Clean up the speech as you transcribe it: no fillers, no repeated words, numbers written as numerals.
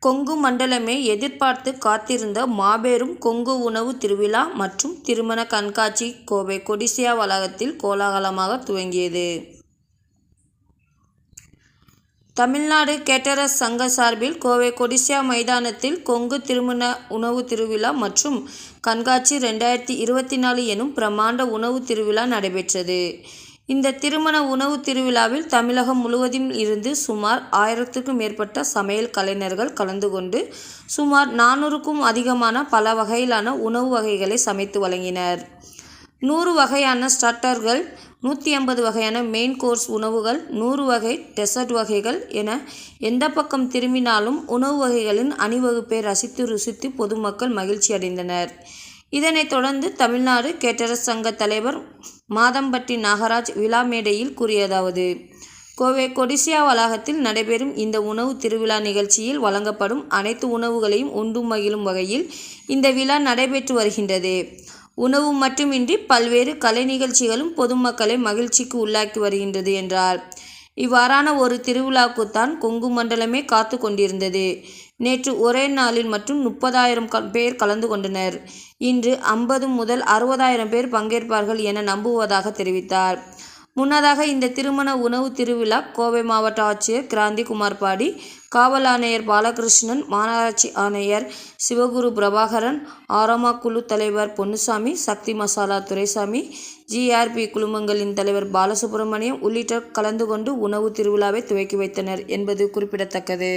கொங்கு மண்டலமே எதிர்பார்த்து காத்திருந்த மாபெரும் கொங்கு உணவு திருவிழா மற்றும் திருமண கண்காட்சி கோவை கொடிசியா வளாகத்தில் கோலாகலமாக துவங்கியது. தமிழ்நாடு கேட்டரர்ஸ் சங்க சார்பில் கோவை கொடிசியா மைதானத்தில் கொங்கு திருமண உணவு திருவிழா மற்றும் கண்காட்சி 2024 எனும் பிரமாண்ட உணவு திருவிழா நடைபெற்றது. இந்த திருமண உணவு திருவிழாவில் தமிழகம் முழுவதும் இருந்து சுமார் 1000க்கும் மேற்பட்ட சமையல் கலைஞர்கள் கலந்து கொண்டு சுமார் 400க்கும் அதிகமான பல வகையிலான உணவு வகைகளை சமைத்து வழங்கினர். 100 வகையான ஸ்டார்ட்டர்கள், 150 வகையான மெயின் கோர்ஸ் உணவுகள், 100 வகை டெசர்ட் வகைகள் என எந்த பக்கம் திரும்பினாலும் உணவு வகைகளின் அணிவகுப்பை ரசித்து ருசித்து பொதுமக்கள் மகிழ்ச்சி அடைந்தனர். இதனைத் தொடர்ந்து தமிழ்நாடு கேட்டரர்ஸ் சங்க தலைவர் மாதம்பட்டி நாகராஜ் விழா மேடையில் கூறியதாவது: கோவை கொடிசியா வளாகத்தில் நடைபெறும் இந்த உணவு திருவிழா நிகழ்ச்சியில் வழங்கப்படும் அனைத்து உணவுகளையும் உண்டு மகிழும் வகையில் இந்த விழா நடைபெற்று வருகின்றது. உணவு மட்டுமின்றி பல்வேறு கலை நிகழ்ச்சிகளும் பொதுமக்களை மகிழ்ச்சிக்கு உள்ளாக்கி வருகின்றது என்றார். இவ்வாறான ஒரு திருவிழாவுக்குத்தான் கொங்கு மண்டலமே காத்து கொண்டிருந்தது. நேற்று ஒரே நாளில் மட்டும் 30,000 பேர் கலந்து கொண்டனர். இன்று 50 முதல் 60,000 பேர் பங்கேற்பார்கள் என நம்புவதாக தெரிவித்தார். முன்னதாக இந்த திருமண உணவு திருவிழா கோவை மாவட்ட ஆட்சியர் கிராந்திகுமார் பாடி, காவல் ஆணையர் பாலகிருஷ்ணன், மாநகராட்சி ஆணையர் சிவகுரு பிரபாகரன், ஆரோமா குழு தலைவர் பொன்னுசாமி, சக்தி மசாலா துரைசாமி, GRP குழுமங்களின் தலைவர் பாலசுப்ரமணியம் உள்ளிட்டோர் கலந்து கொண்டு உணவு திருவிழாவை துவக்கி வைத்தனர் என்பது குறிப்பிடத்தக்கது.